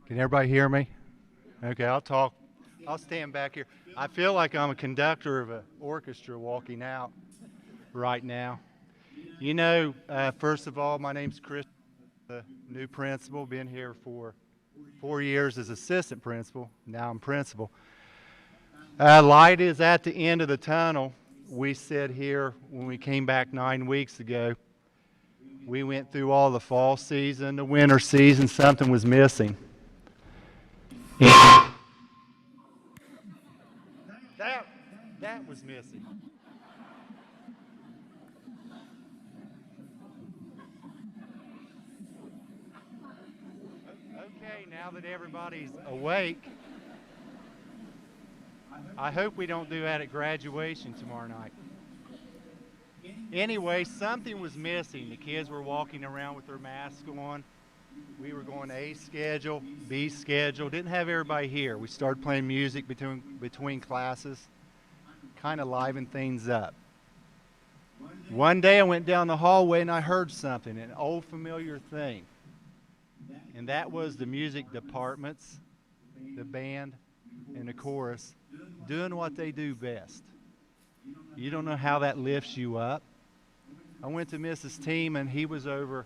Can everybody hear me? Okay, I'll talk. I'll stand back here. I feel like I'm a conductor of an orchestra walking out right now. First of all, my name's Chris, the new principal. Been here for 4 years as assistant principal. Now I'm principal. Light is at the end of the tunnel. We said here when we came back 9 weeks ago. We went through all the fall season, the winter season. Something was missing. And that was missing. Okay, now that everybody's awake, I hope we don't do that at graduation tomorrow night. Anyway, something was missing. The kids were walking around with their masks on. We were going A schedule, B schedule. Didn't have everybody here. We started playing music between classes, kind of liven things up. One day I went down the hallway and I heard something, an old familiar thing. And that was the music departments, the band, and the chorus doing what they do best. You don't know how that lifts you up. I went to Mrs. Team and he was over,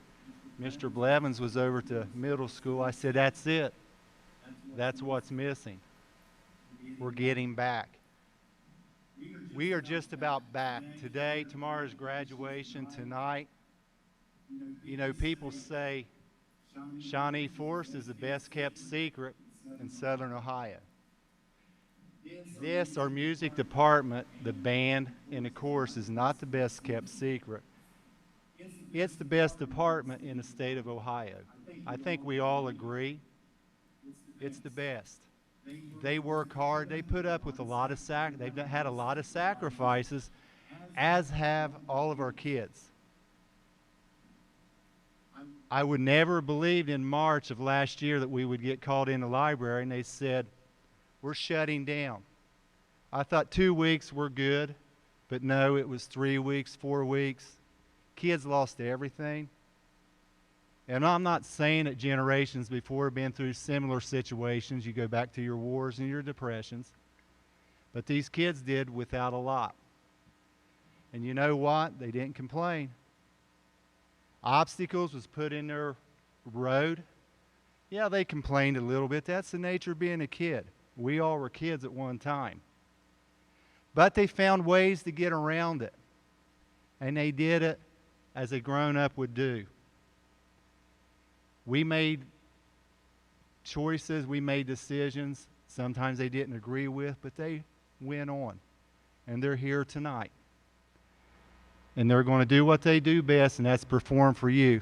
Mr. Blevins was over to middle school. I said, that's it. That's what's missing. We're getting back. We are just about back. Today, tomorrow's graduation, tonight. You know, people say Shawnee Forest is the best kept secret in Southern Ohio. This, our music department, the band, and the chorus is not the best kept secret. It's the best department in the state of Ohio. I think we all agree. It's the best. They work hard. They put up with a lot of they've had a lot of sacrifices, as have all of our kids. I would never have believed in March of last year that we would get called in the library and they said, we're shutting down. I thought 2 weeks were good, but no, it was 3 weeks, 4 weeks. Kids lost everything. And I'm not saying that generations before have been through similar situations. You go back to your wars and your depressions. But these kids did without a lot. And you know what? They didn't complain. Obstacles was put in their road. Yeah, they complained a little bit. That's the nature of being a kid. We all were kids at one time. But they found ways to get around it. And they did it as a grown-up would do. We made choices, we made decisions. Sometimes they didn't agree with, but they went on. And they're here tonight. And they're going to do what they do best, and that's perform for you.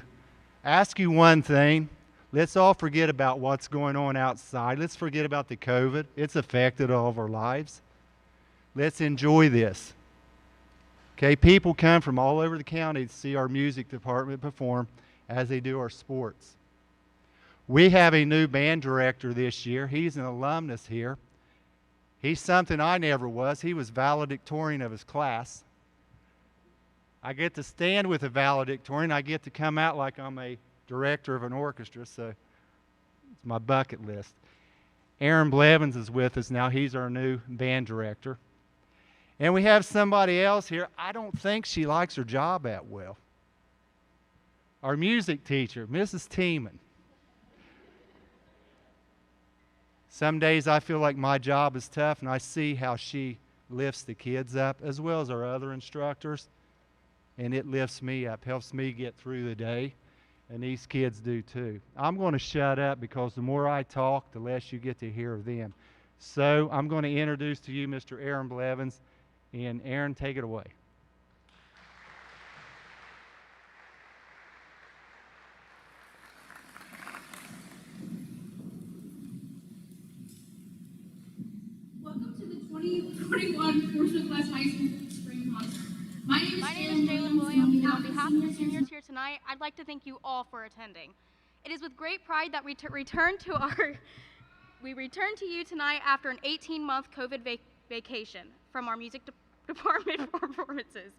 Ask you one thing. Let's all forget about what's going on outside. Let's forget about the COVID. It's affected all of our lives. Let's enjoy this. Okay, people come from all over the county to see our music department perform as they do our sports. We have a new band director this year. He's an alumnus here. He's something I never was. He was valedictorian of his class. I get to stand with a valedictorian. I get to come out like I'm a director of an orchestra, so it's my bucket list. Aaron Blevins is with us now. He's our new band director. And we have somebody else here. I don't think she likes her job that well. Our music teacher, Mrs. Teeman. Some days I feel like my job is tough, and I see how she lifts the kids up, as well as our other instructors. And it lifts me up, helps me get through the day, and these kids do too. I'm going to shut up because the more I talk, the less you get to hear of them. So I'm going to introduce to you Mr. Aaron Blevins, and Aaron, take it away. Welcome to the 2021 Portsmouth West High School Spring Concert. My name is Jalen Williams, and on behalf of the seniors here tonight, I'd like to thank you all for attending. It is with great pride that we return to you tonight after an 18-month COVID vacation from our music department performances.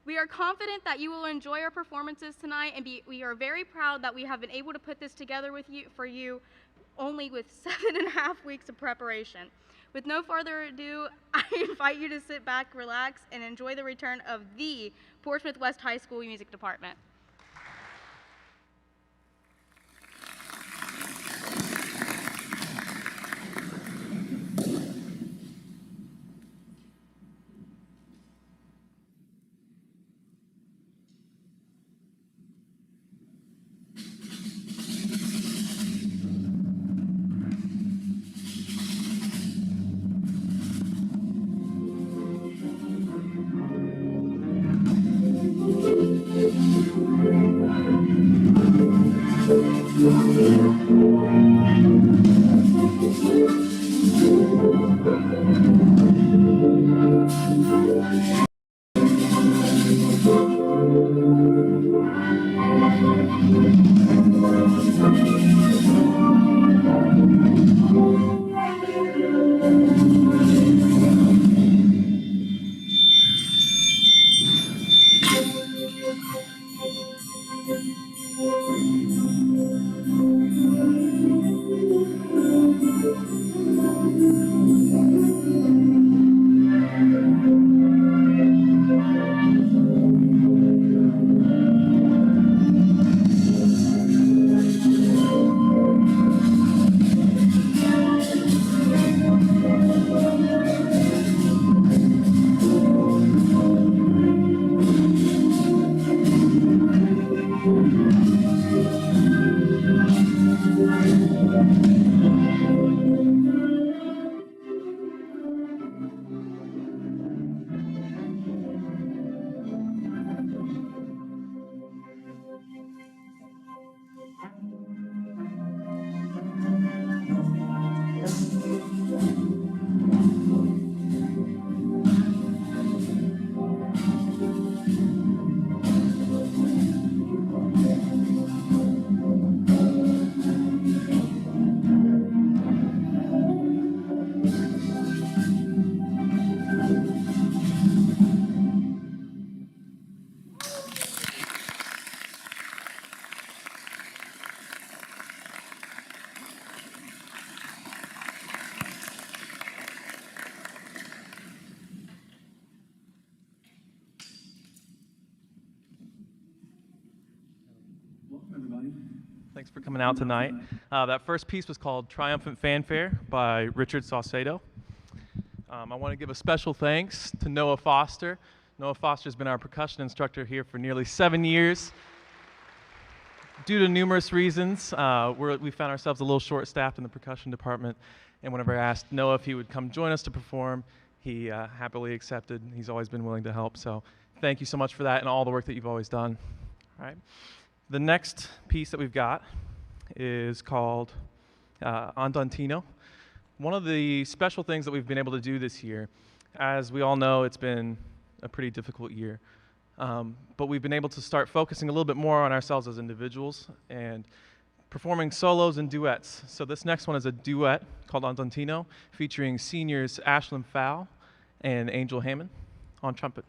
We are confident that you will enjoy our performances tonight, and we are very proud that we have been able to put this together for you only with 7.5 weeks of preparation. With no further ado, I invite you to sit back, relax, and enjoy the return of the Portsmouth West High School Music Department. Thanks for coming out tonight. That first piece was called Triumphant Fanfare by Richard Saucedo. I want to give a special thanks to Noah Foster. Noah Foster has been our percussion instructor here for nearly 7 years. Due to numerous reasons, we found ourselves a little short-staffed in the percussion department, and whenever I asked Noah if he would come join us to perform, he happily accepted. He's always been willing to help, so thank you so much for that and all the work that you've always done. All right. The next piece that we've got is called Andantino. One of the special things that we've been able to do this year, as we all know, it's been a pretty difficult year, but we've been able to start focusing a little bit more on ourselves as individuals and performing solos and duets. So this next one is a duet called Andantino, featuring seniors Ashlyn Fowl and Angel Hammond on trumpet.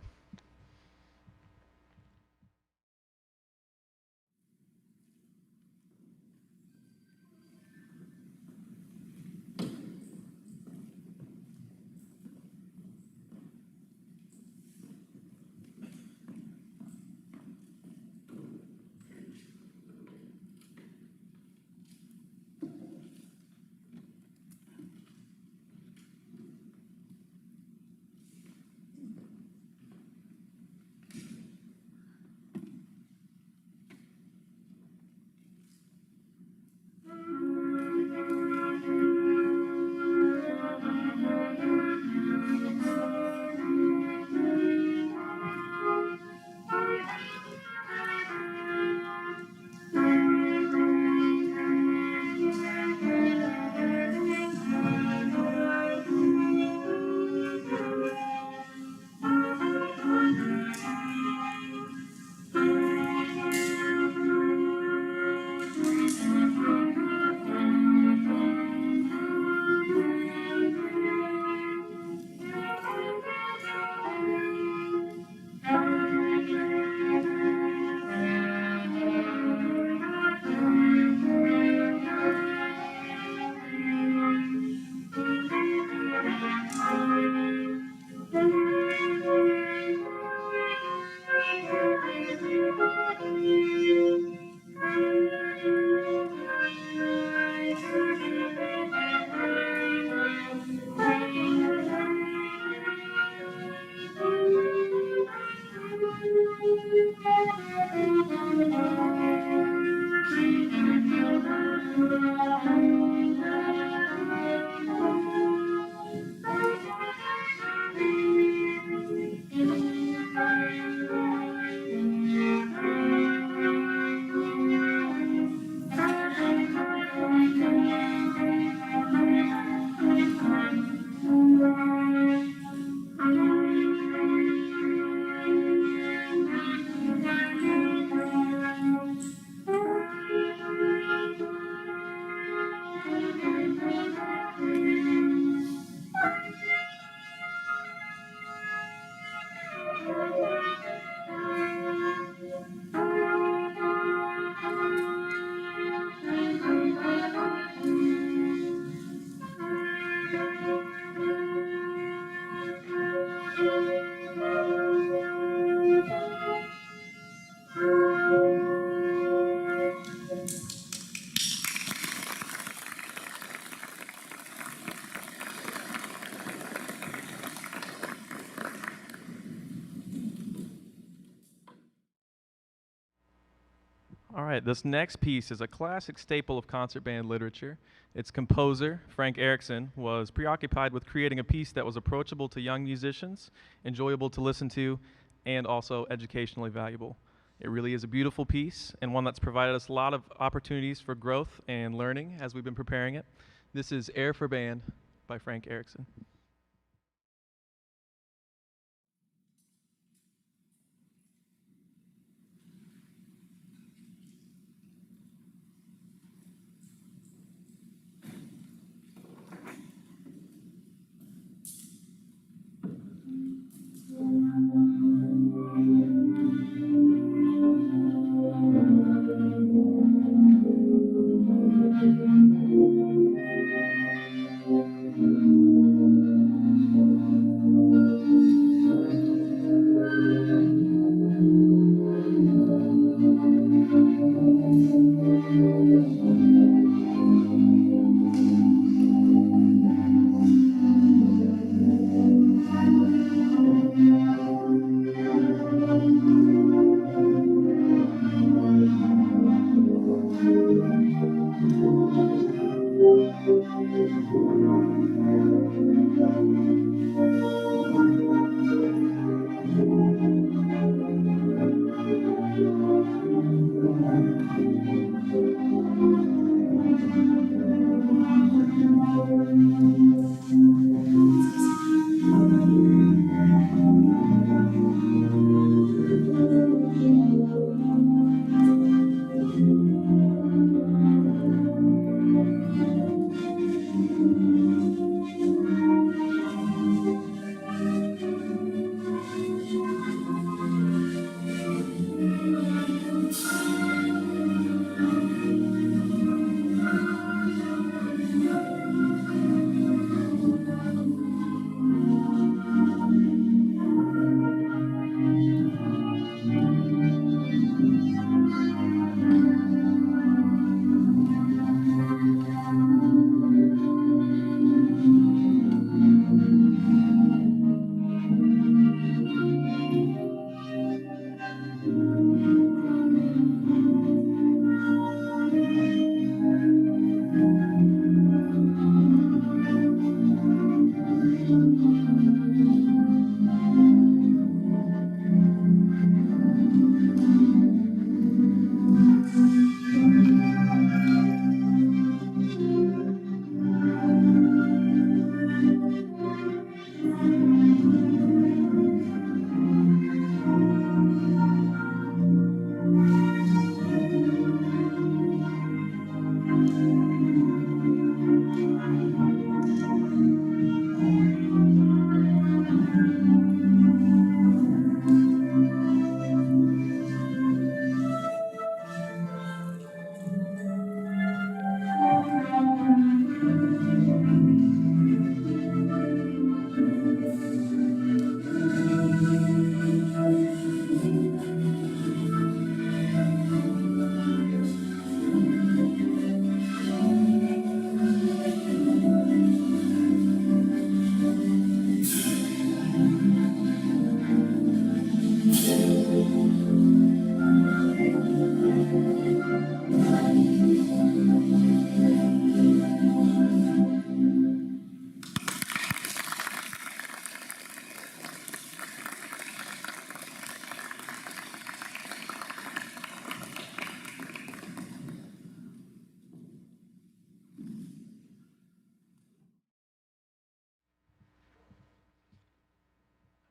right, this next piece is a classic staple of concert band literature. Its composer, Frank Erickson, was preoccupied with creating a piece that was approachable to young musicians, enjoyable to listen to, and also educationally valuable. It really is a beautiful piece and one that's provided us a lot of opportunities for growth and learning as we've been preparing it. This is Air for Band by Frank Erickson.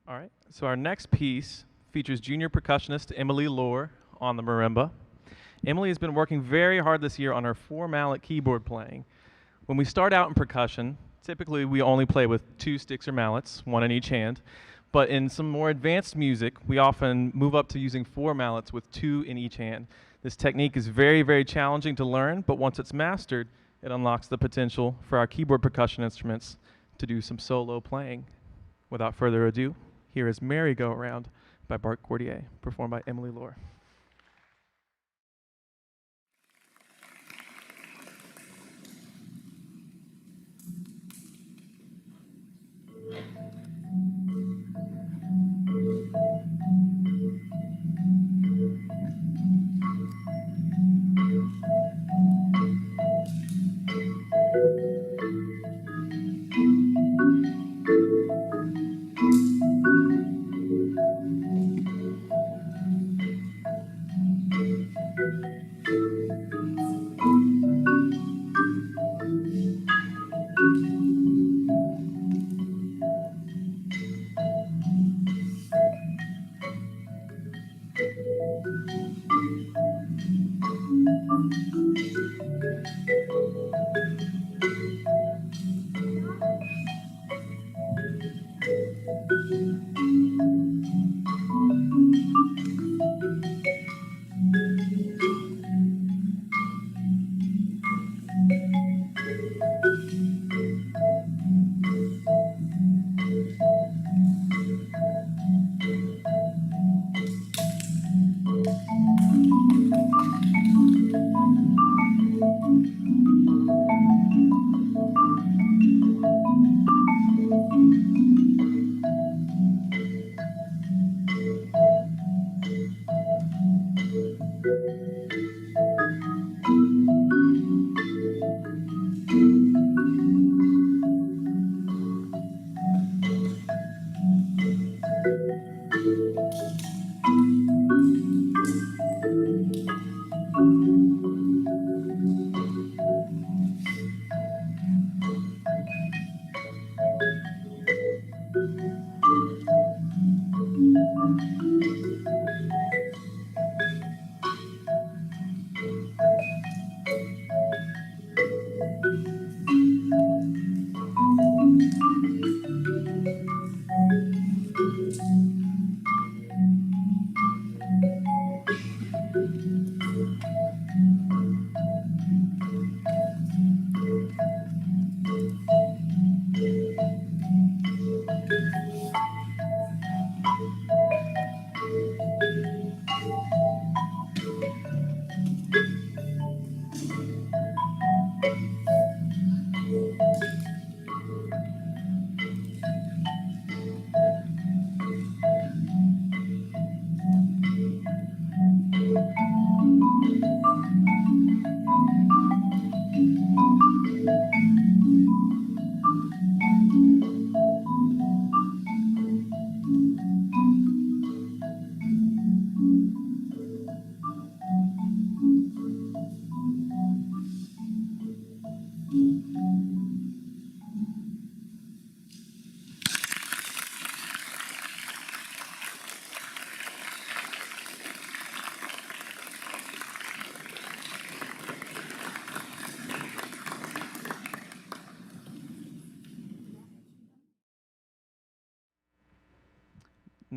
All right, so our next piece features junior percussionist Emily Lohr on the marimba. Emily has been working very hard this year on her 4-mallet keyboard playing. When we start out in percussion, typically we only play with 2 sticks or mallets, 1 in each hand. But in some more advanced music, we often move up to using 4 mallets with 2 in each hand. This technique is very, very challenging to learn, but once it's mastered, it unlocks the potential for our keyboard percussion instruments to do some solo playing. Without further ado, here is Merry-Go-Round by Bart Cordier, performed by Emily Lohr.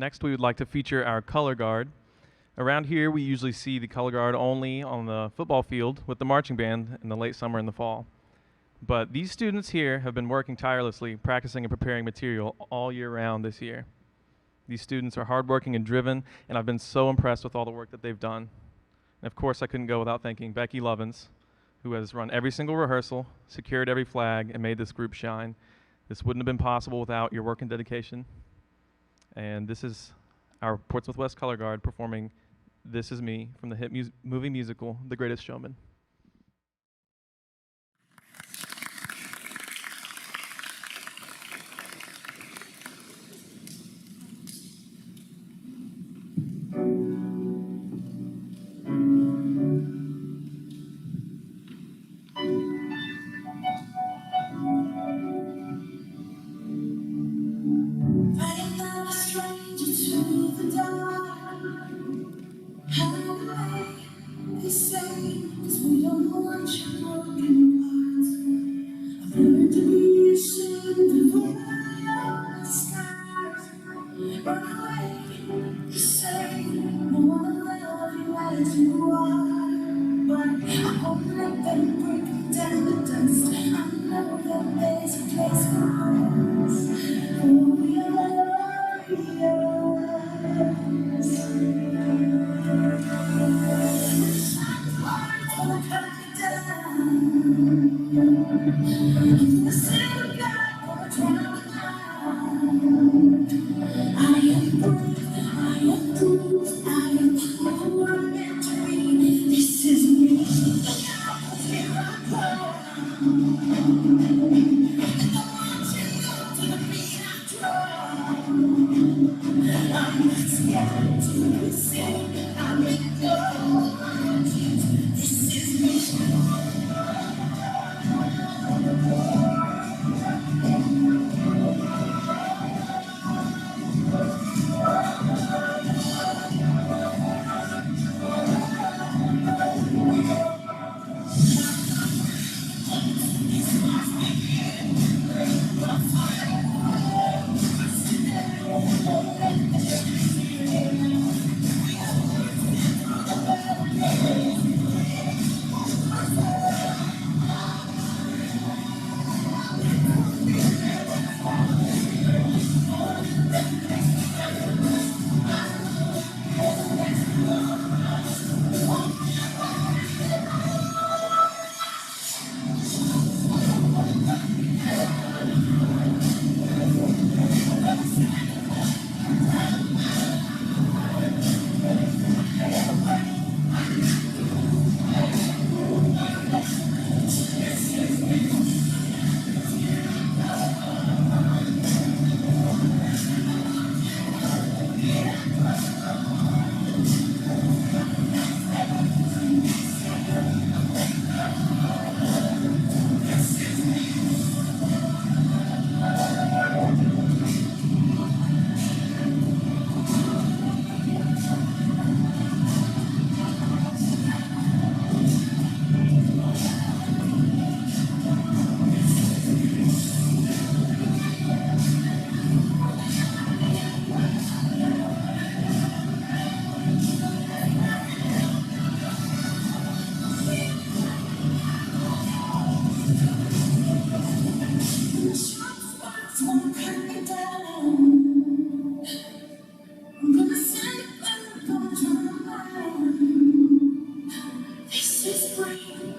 Next, we would like to feature our color guard. Around here, we usually see the color guard only on the football field with the marching band in the late summer and the fall. But these students here have been working tirelessly, practicing and preparing material all year round this year. These students are hardworking and driven, and I've been so impressed with all the work that they've done. And of course, I couldn't go without thanking Becky Lovins, who has run every single rehearsal, secured every flag, and made this group shine. This wouldn't have been possible without your work and dedication. And this is our Portsmouth West Color Guard performing This Is Me from the hit movie musical, The Greatest Showman.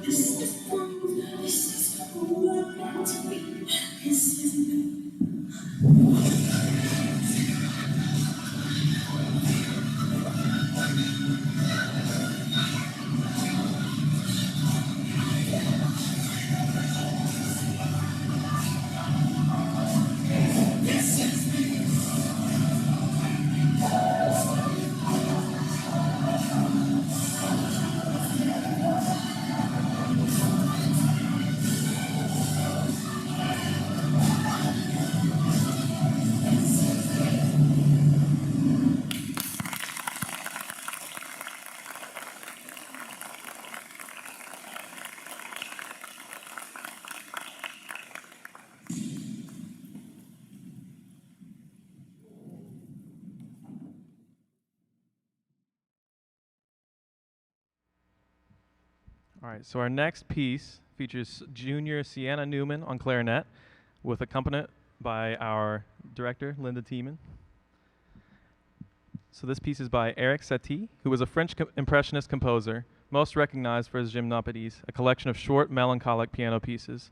This is fun. This is who I'm meant to be. This is me. All right, so our next piece features junior Sienna Newman on clarinet with accompaniment by our director, Linda Tiemann. So this piece is by Eric Satie, who was a French impressionist composer, most recognized for his gymnopédies, a collection of short, melancholic piano pieces.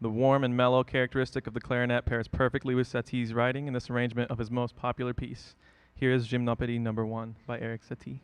The warm and mellow characteristic of the clarinet pairs perfectly with Satie's writing in this arrangement of his most popular piece. Here is Gymnopédie No. 1 by Eric Satie.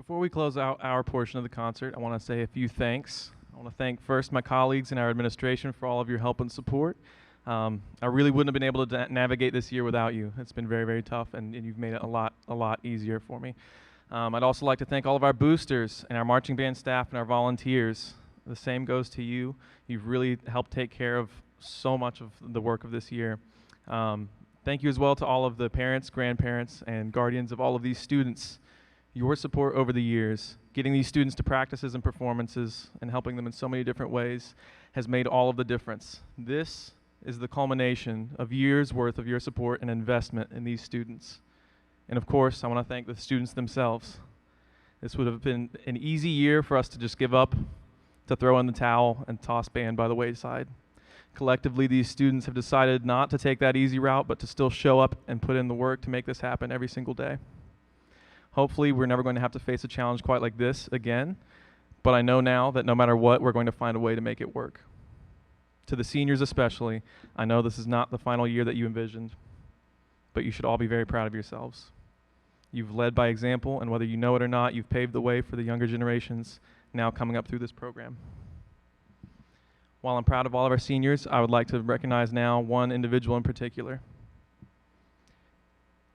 Before we close out our portion of the concert, I want to say a few thanks. I want to thank first my colleagues in our administration for all of your help and support. I really wouldn't have been able to navigate this year without you. It's been very, very tough, and you've made it a lot easier for me. I'd also like to thank all of our boosters and our marching band staff and our volunteers. The same goes to you. You've really helped take care of so much of the work of this year. Thank you as well to all of the parents, grandparents, and guardians of all of these students. Your support over the years, getting these students to practices and performances and helping them in so many different ways has made all of the difference. This is the culmination of years worth of your support and investment in these students. And of course, I want to thank the students themselves. This would have been an easy year for us to just give up, to throw in the towel and toss band by the wayside. Collectively, these students have decided not to take that easy route, but to still show up and put in the work to make this happen every single day. Hopefully, we're never going to have to face a challenge quite like this again, but I know now that no matter what, we're going to find a way to make it work. To the seniors especially, I know this is not the final year that you envisioned, but you should all be very proud of yourselves. You've led by example, and whether you know it or not, you've paved the way for the younger generations now coming up through this program. While I'm proud of all of our seniors, I would like to recognize now one individual in particular.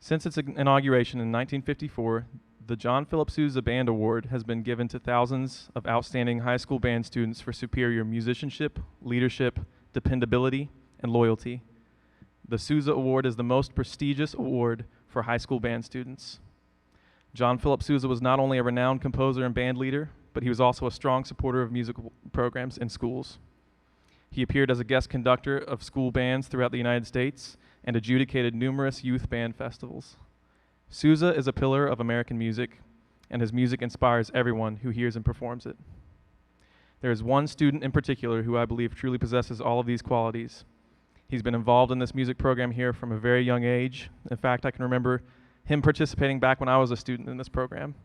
Since its inauguration in 1954, the John Philip Sousa Band Award has been given to thousands of outstanding high school band students for superior musicianship, leadership, dependability, and loyalty. The Sousa Award is the most prestigious award for high school band students. John Philip Sousa was not only a renowned composer and band leader, but he was also a strong supporter of musical programs in schools. He appeared as a guest conductor of school bands throughout the United States and adjudicated numerous youth band festivals. Sousa is a pillar of American music, and his music inspires everyone who hears and performs it. There is one student in particular who I believe truly possesses all of these qualities. He's been involved in this music program here from a very young age. In fact, I can remember him participating back when I was a student in this program.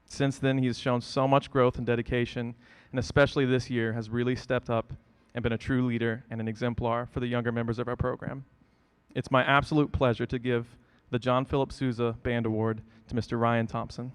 Since then, he has shown so much growth and dedication, and especially this year has really stepped up and been a true leader and an exemplar for the younger members of our program. It's my absolute pleasure to give the John Philip Sousa Band Award to Mr. Ryan Thompson.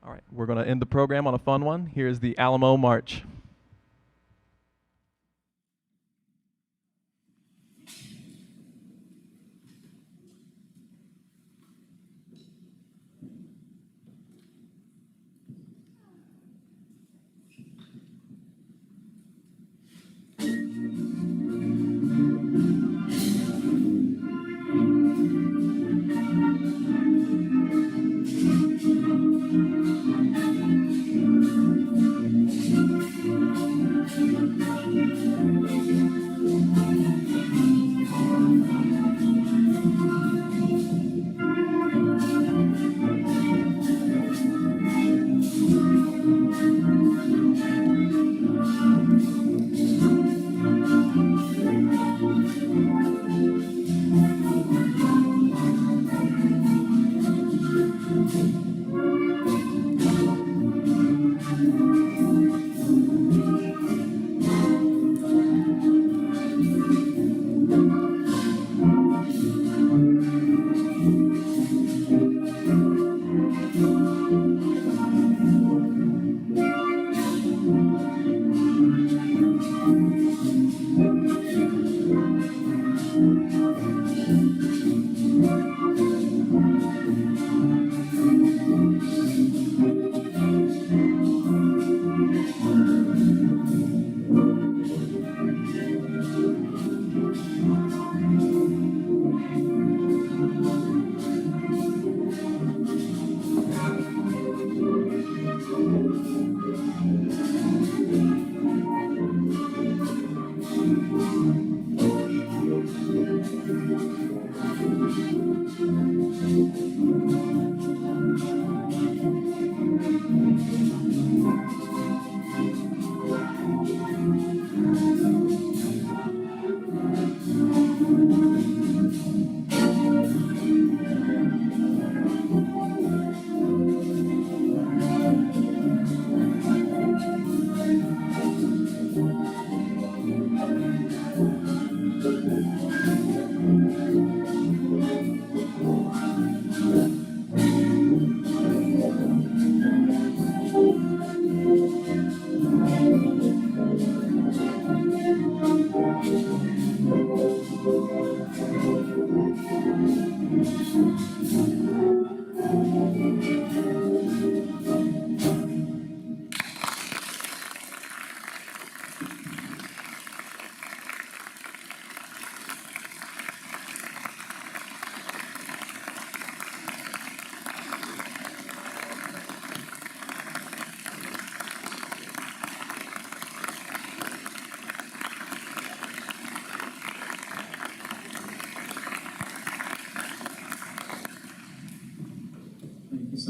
All right, we're going to end the program on a fun one. Here's the Alamo March.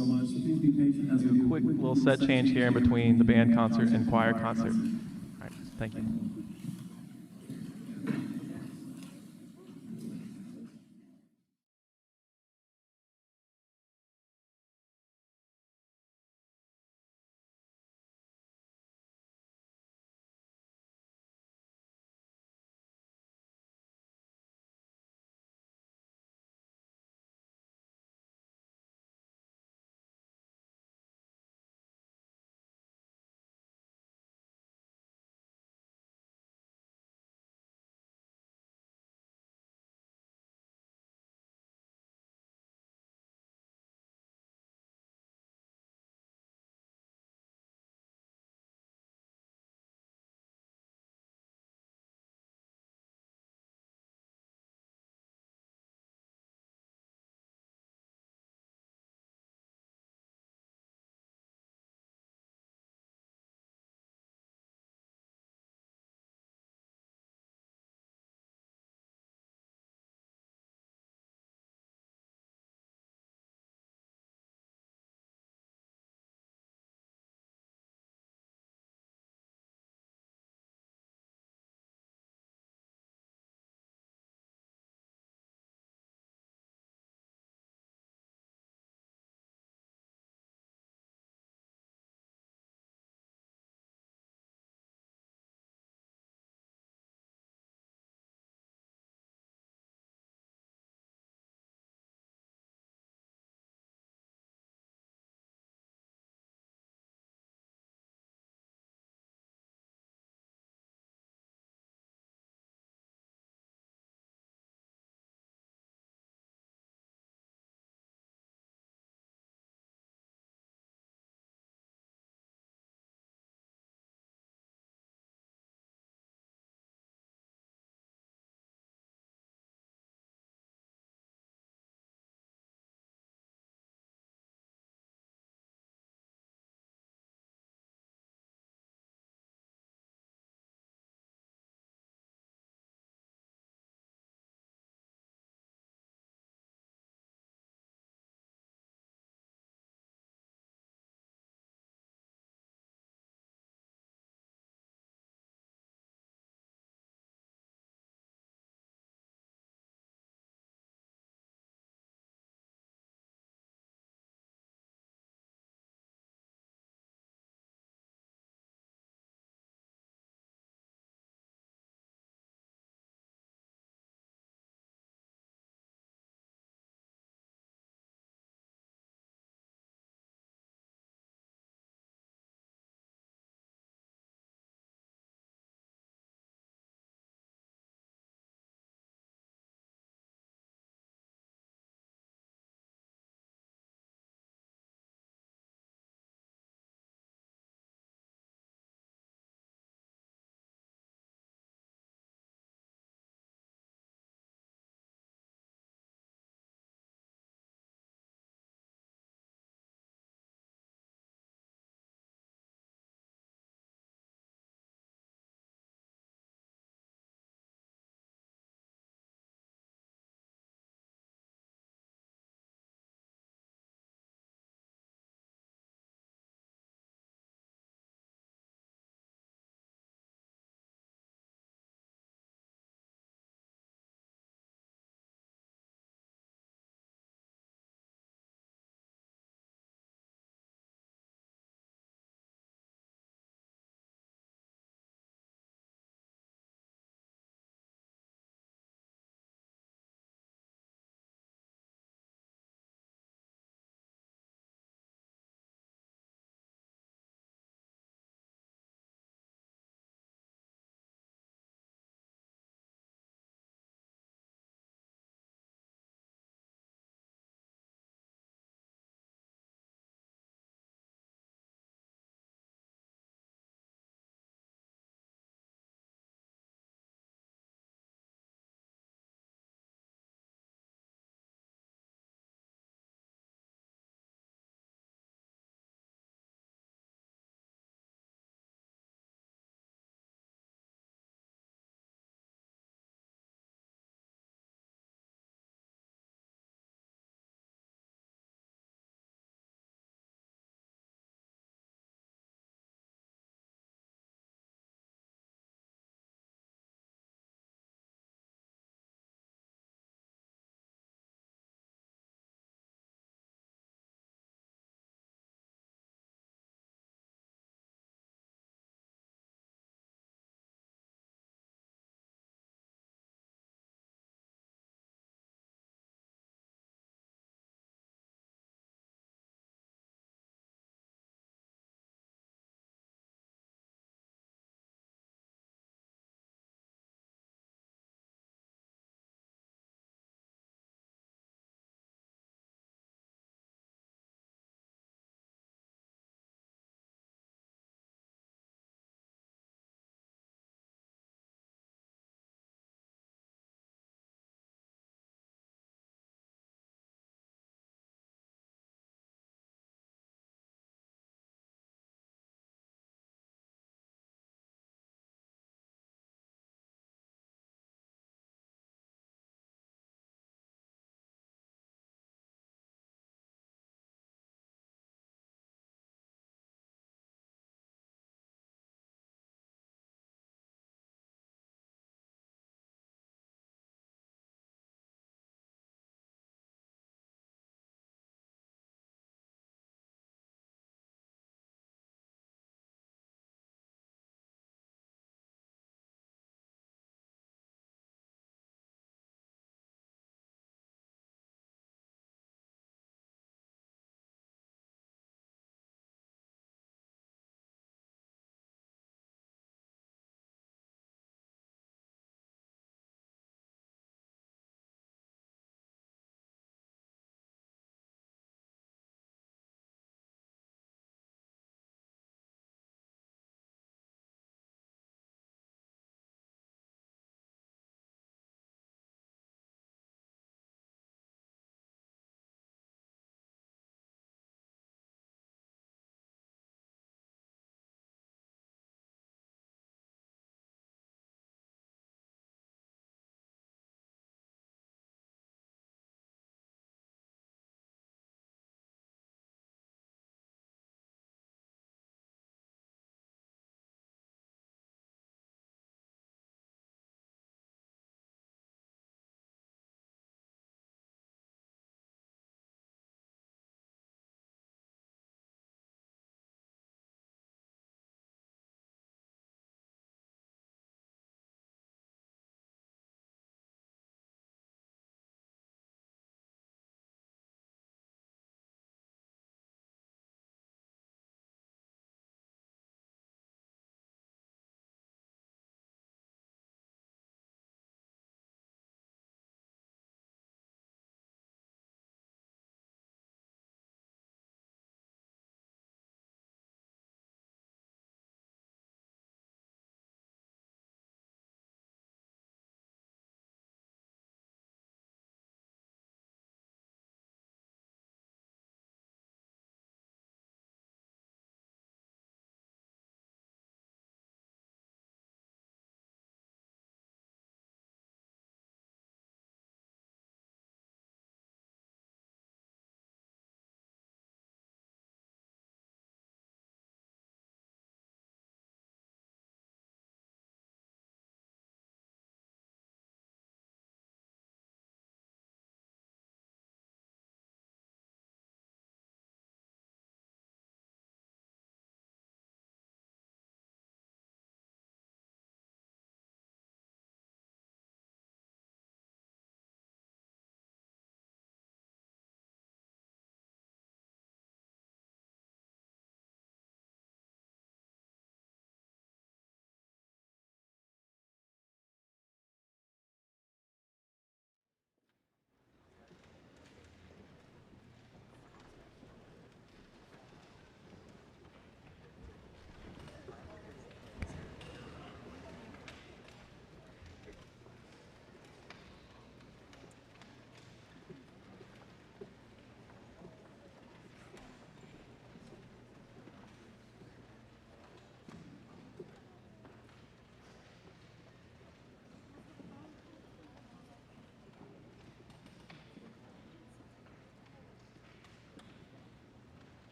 so much. So please be patient as we do Do a quick little set change here in between the band concert and choir concert. All right, thank you.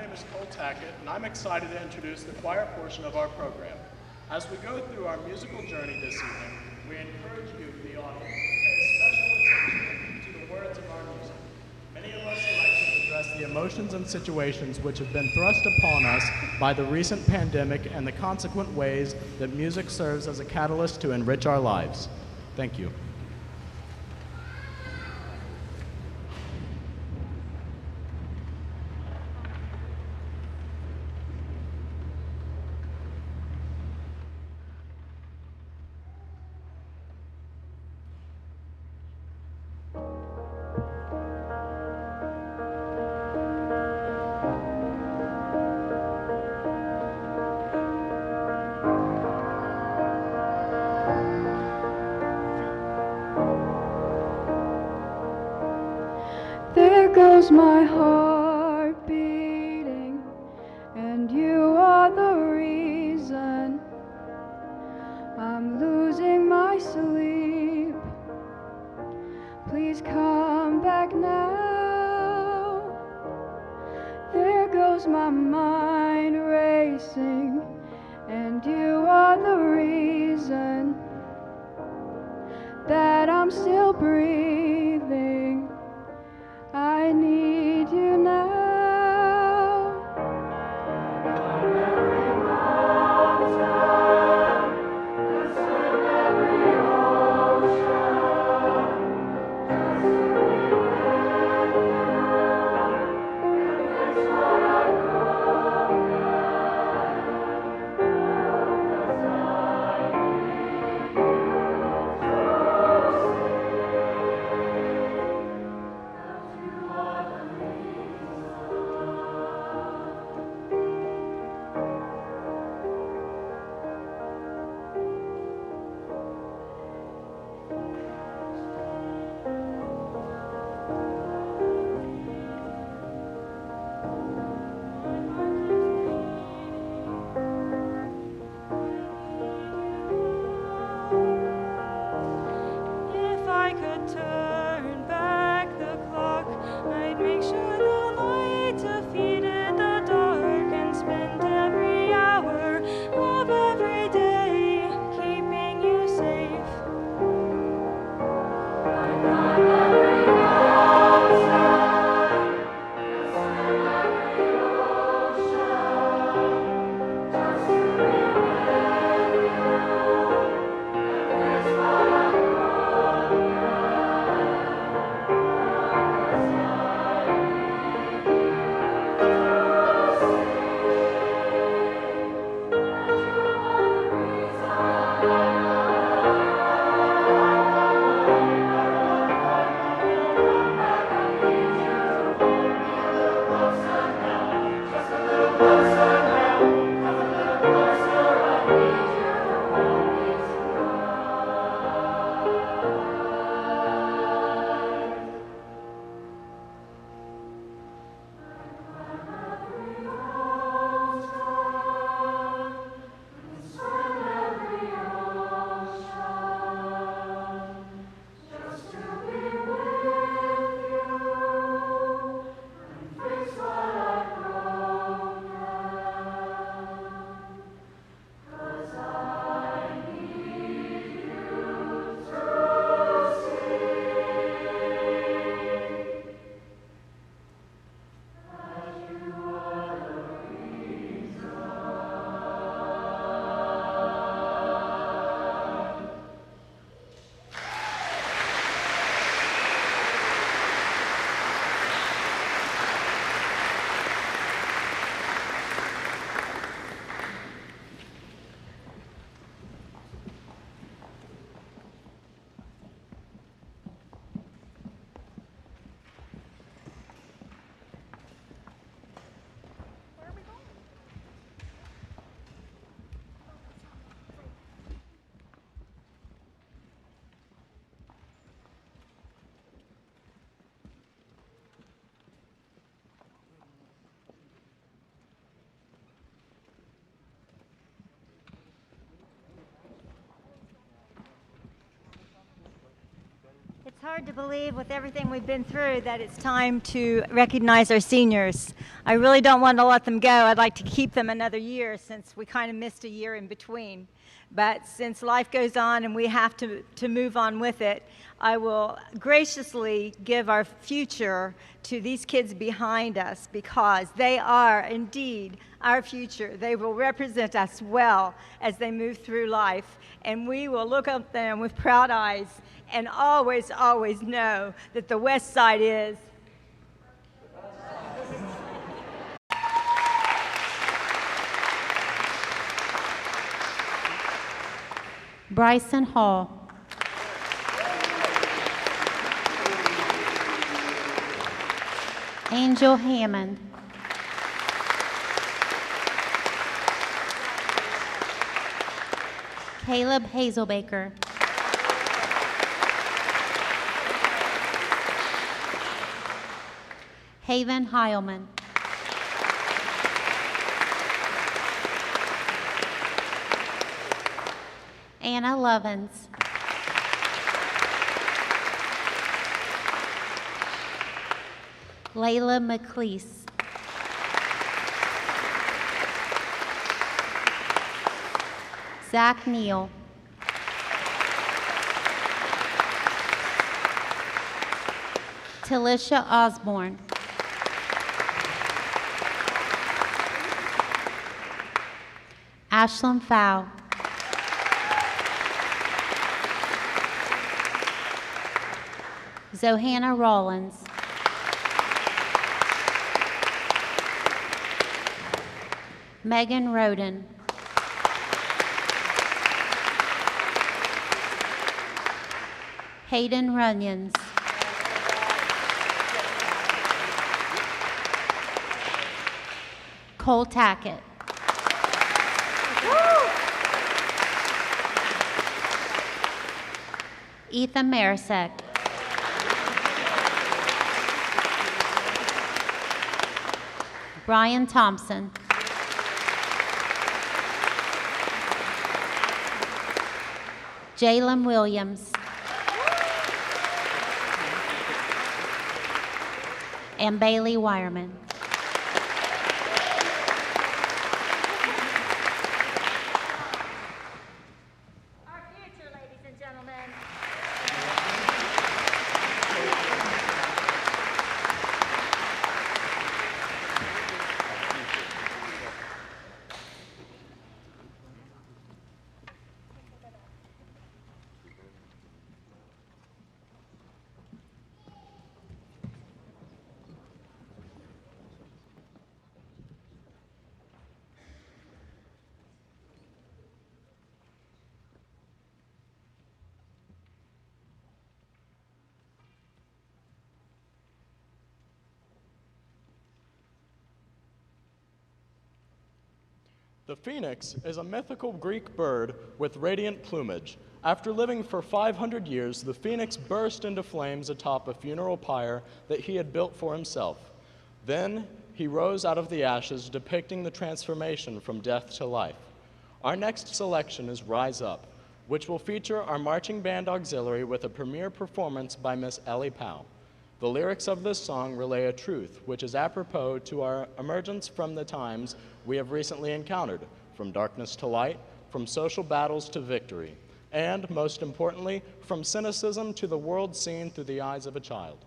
name is Cole Tackett, and I'm excited to introduce the choir portion of our program. As we go through our musical journey this evening, we encourage you, the audience, to pay special attention to the words of our music. Many of our selections address the emotions and situations which have been thrust upon us by the recent pandemic and the consequent ways that music serves as a catalyst to enrich our lives. Thank you. There goes my heart beating, and you are the reason I'm losing my sleep. Please come back now. There goes my mind racing, and you are the reason that I'm still breathing. I need you now. Every mountain, listen every ocean, just to be with you, and fix what I've broken, 'cause I need you to see. It's hard to believe with everything we've been through that it's time to recognize our seniors. I really don't want to let them go. I'd like to keep them another year since we kind of missed a year in between. But since life goes on and we have to move on with it, I will graciously give our future to these kids behind us because they are indeed our future. They will represent us well as they move through life, and we will look at them with proud eyes and always, always know that the West Side is Bryson Hall. Angel Hammond. Caleb Hazelbaker. Haven Heilman. Anna Lovins. Layla McLeese. Zach Neal. Talisha Osborne. Ashlyn Fow. Zohanna Rollins. Megan Roden. Hayden Runyons. Cole Tackett. Ethan Marisek. Brian Thompson. Jalen Williams. And Bailey Wireman. our future, ladies and gentlemen. The phoenix is a mythical Greek bird with radiant plumage. After living for 500 years, the phoenix burst into flames atop a funeral pyre that he had built for himself. Then he rose out of the ashes, depicting the transformation from death to life. Our next selection is Rise Up, which will feature our marching band auxiliary with a premiere performance by Miss Ellie Powell. The lyrics of this song relay a truth which is apropos to our emergence from the times we have recently encountered, from darkness to light, from social battles to victory, and, most importantly, from cynicism to the world seen through the eyes of a child.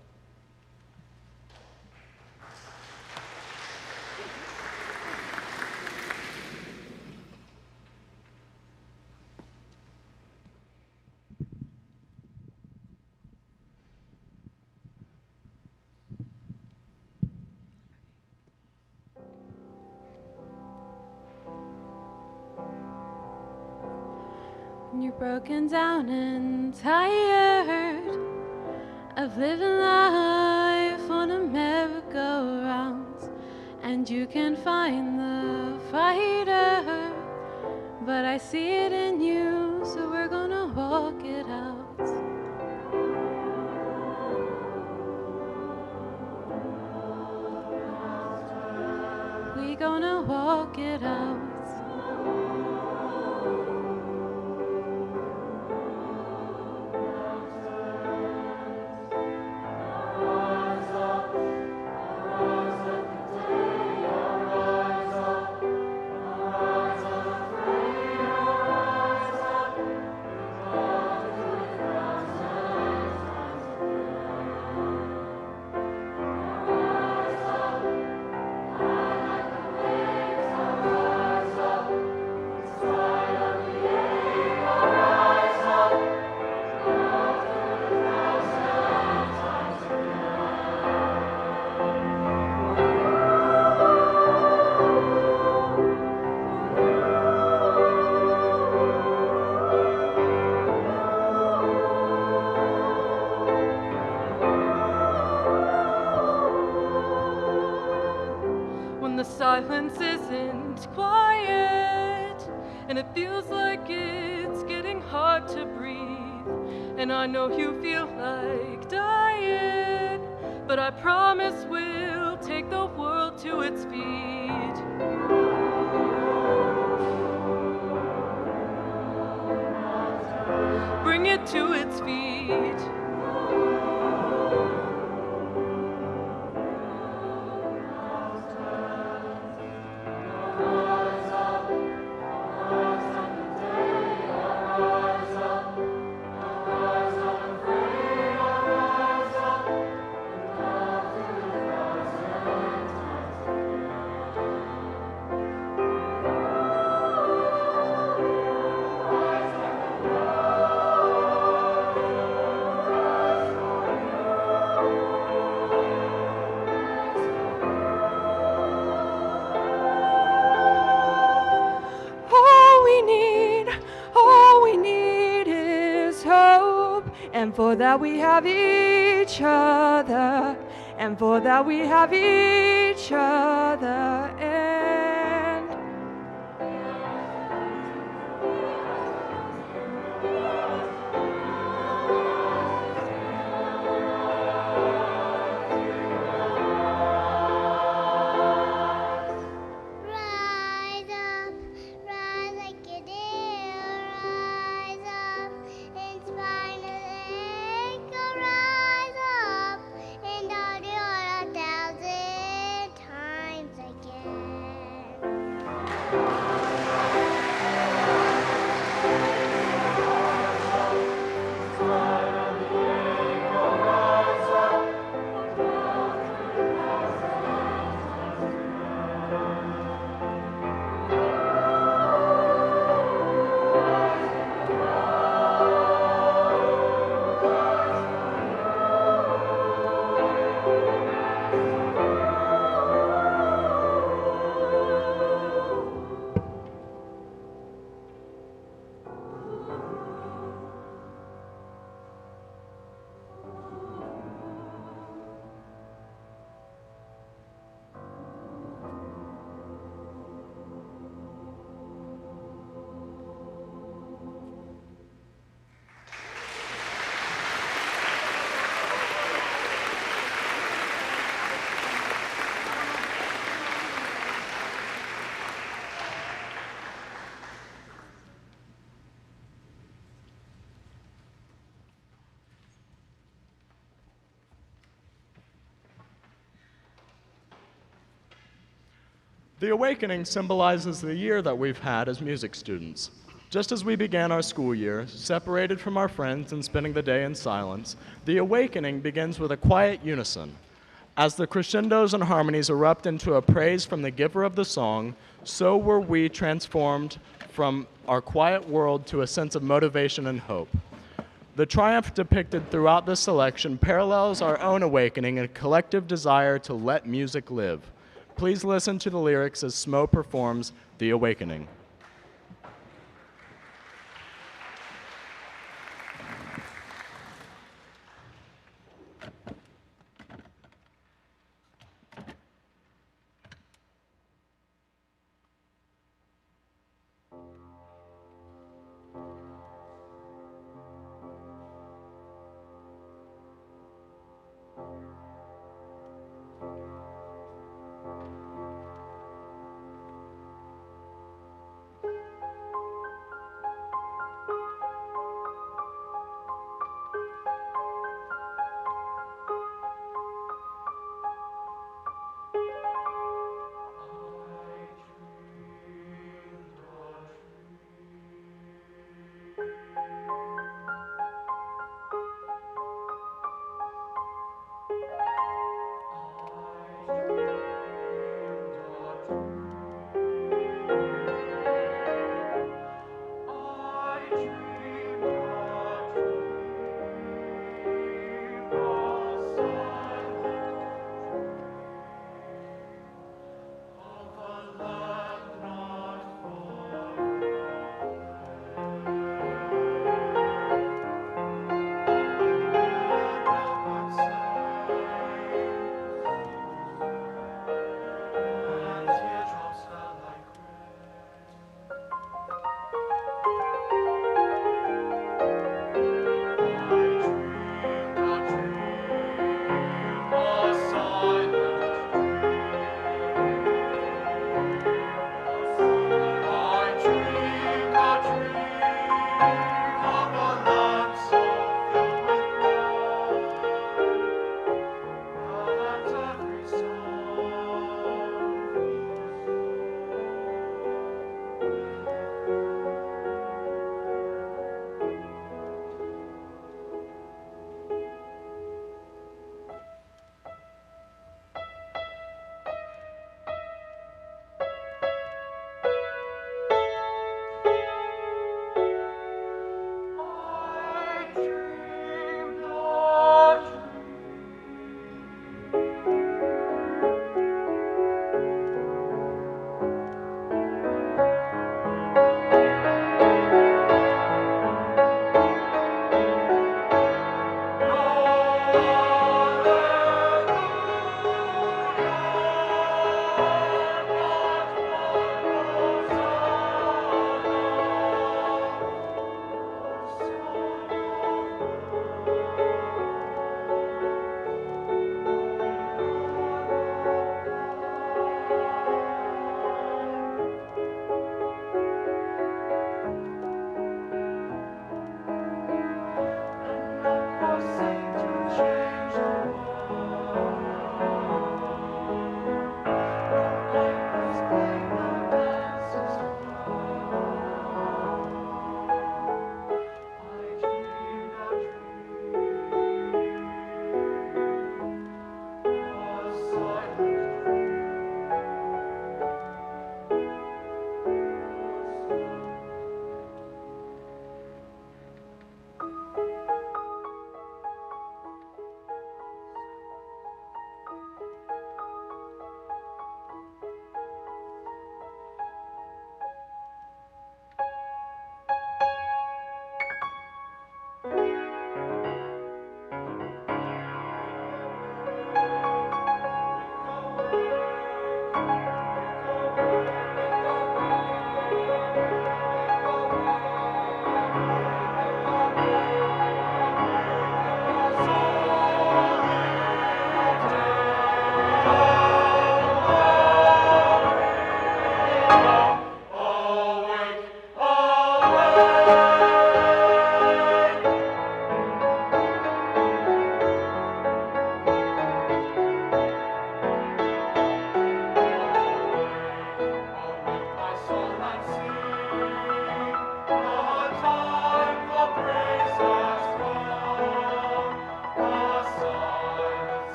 When you're broken down and tired of living life on a merry-go-round, and you can find the fighter, but I see it in you, so we're gonna walk it out. We gonna walk it out. when the silence isn't quiet, and it feels like it's getting hard to breathe, and I know you feel like dying, but I promise we'll take the world to its feet. Bring it to its feet. All we need is hope, and for that we have each other, and for that we have each other, and Rise up, rise like you dare, rise up, inspire the echo, rise up, and I'll do it 1,000 times again. The awakening symbolizes the year that we've had as music students. Just as we began our school year, separated from our friends and spending the day in silence, the awakening begins with a quiet unison. As the crescendos and harmonies erupt into a praise from the giver of the song, so were we transformed from our quiet world to a sense of motivation and hope. The triumph depicted throughout this selection parallels our own awakening and collective desire to let music live. Please listen to the lyrics as Smo performs The Awakening.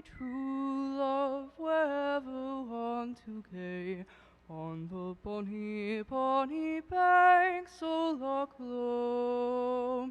true love wherever want to gay on the bonny, bonny banks o' Loch Lomond.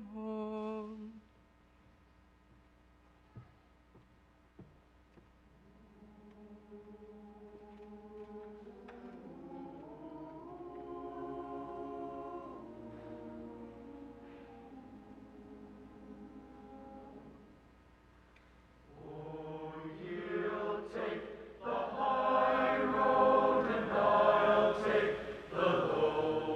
Take the high road and I'll take the low.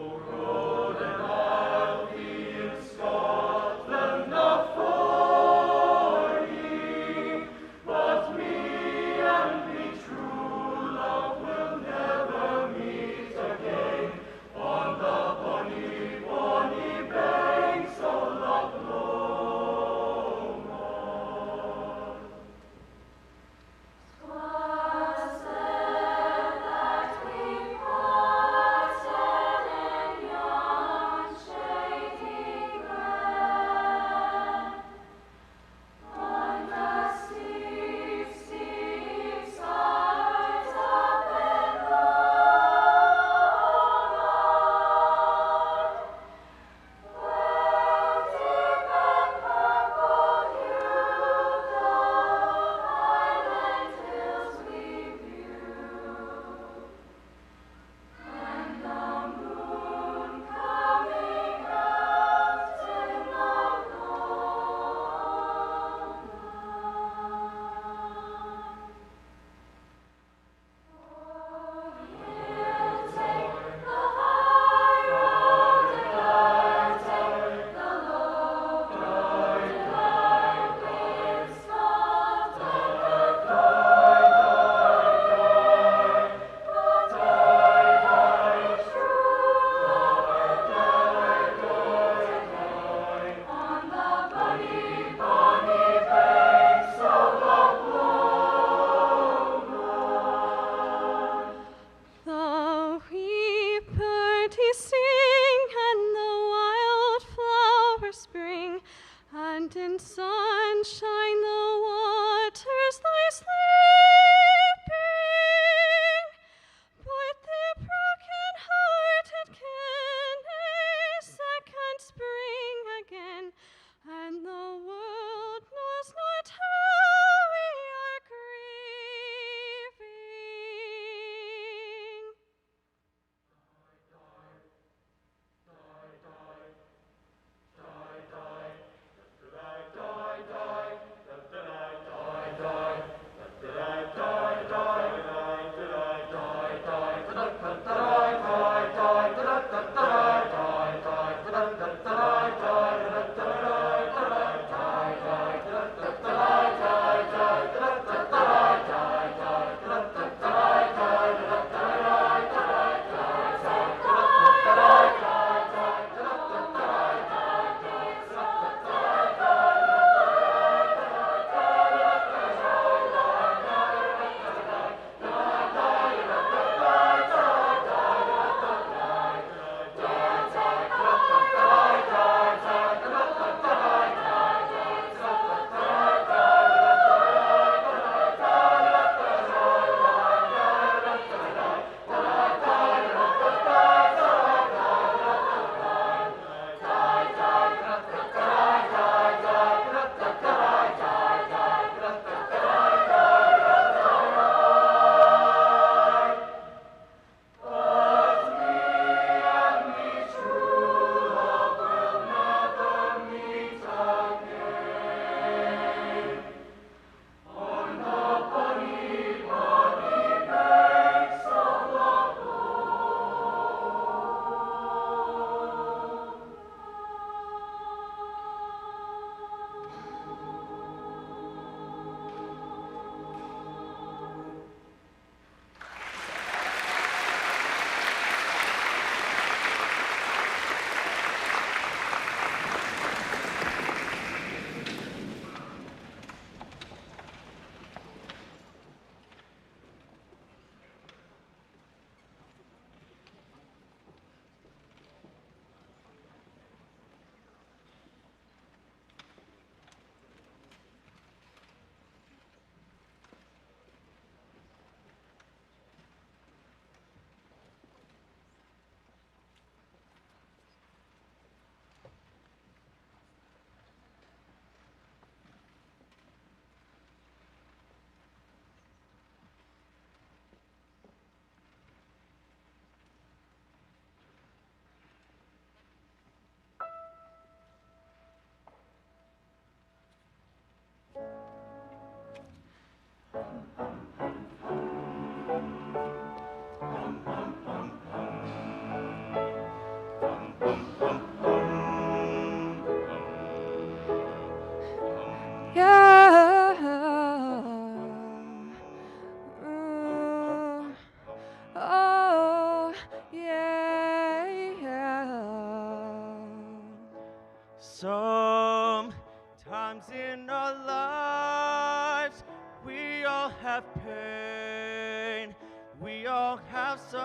have pain, we all have sorrows,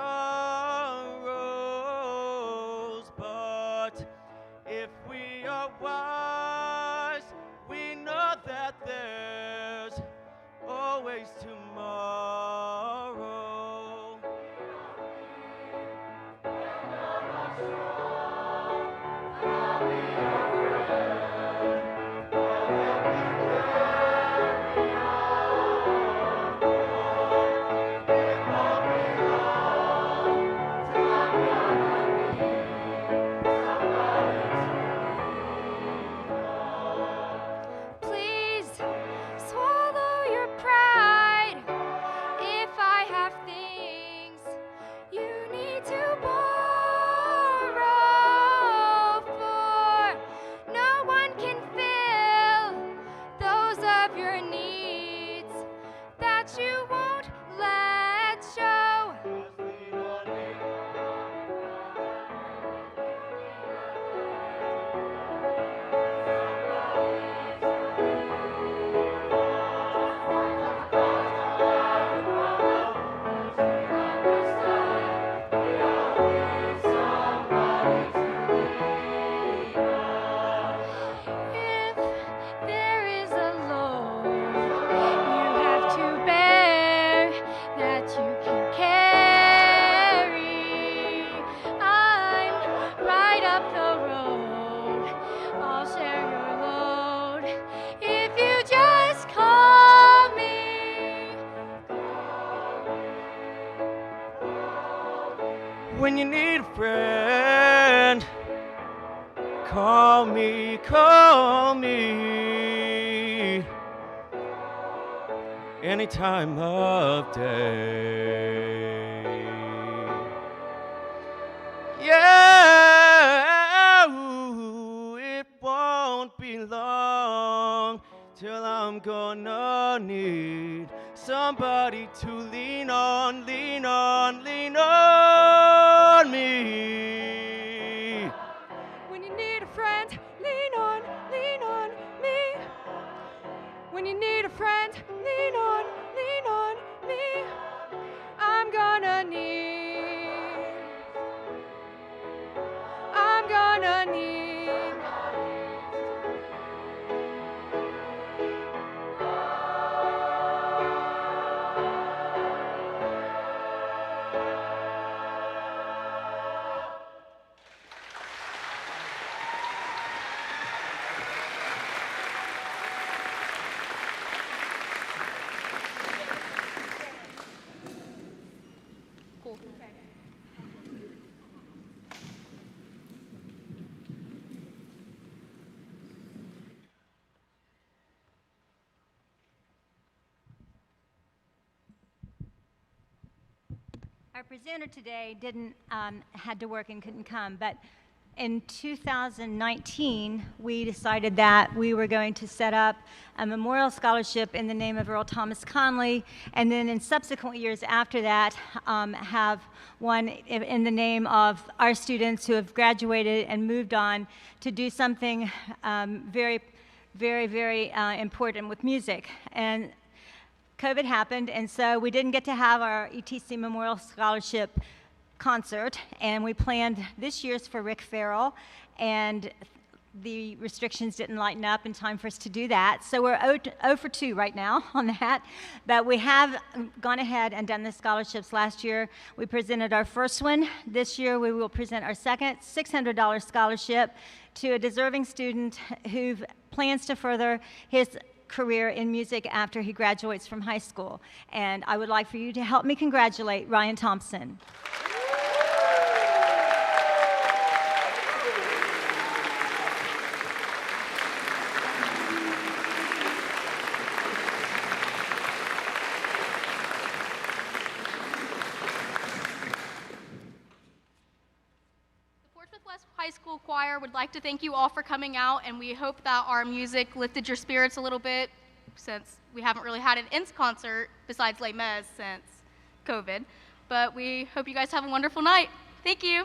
but if we are wise, we know that there's always tomorrow. Please swallow your pride. If I have things you need to borrow, for no one can fill those of your needs that you won't let show. If there is a load you have to bear that you can carry, I'm right up the road. I'll share your load if you just call me. When you need a friend, call me, call me, any time of day. Yeah, ooh, it won't be long till I'm gonna need somebody to lean on, lean on, lean on me. When you need a friend, lean on me. When you need a friend, lean on me. I'm gonna need. Cool. Our presenter today had to work and couldn't come, but in 2019, we decided that we were going to set up a memorial scholarship in the name of Earl Thomas Conley, and then in subsequent years after that, have one in the name of our students who have graduated and moved on to do something very, very, very important with music. And COVID happened, and so we didn't get to have our ETC Memorial Scholarship concert, and we planned this year's for Rick Farrell, and the restrictions didn't lighten up in time for us to do that. So we're 0 for 2 right now on that, but we have gone ahead and done the scholarships. Last year, we presented our first one. This year, we will present our second $600 scholarship to a deserving student who plans to further his career in music after he graduates from high school. And I would like for you to help me congratulate Ryan Thompson. Portsmouth West High School Choir would like to thank you all for coming out, and we hope that our music lifted your spirits a little bit, since we haven't really had an Ins concert besides Les Mis since COVID. But we hope you guys have a wonderful night. Thank you.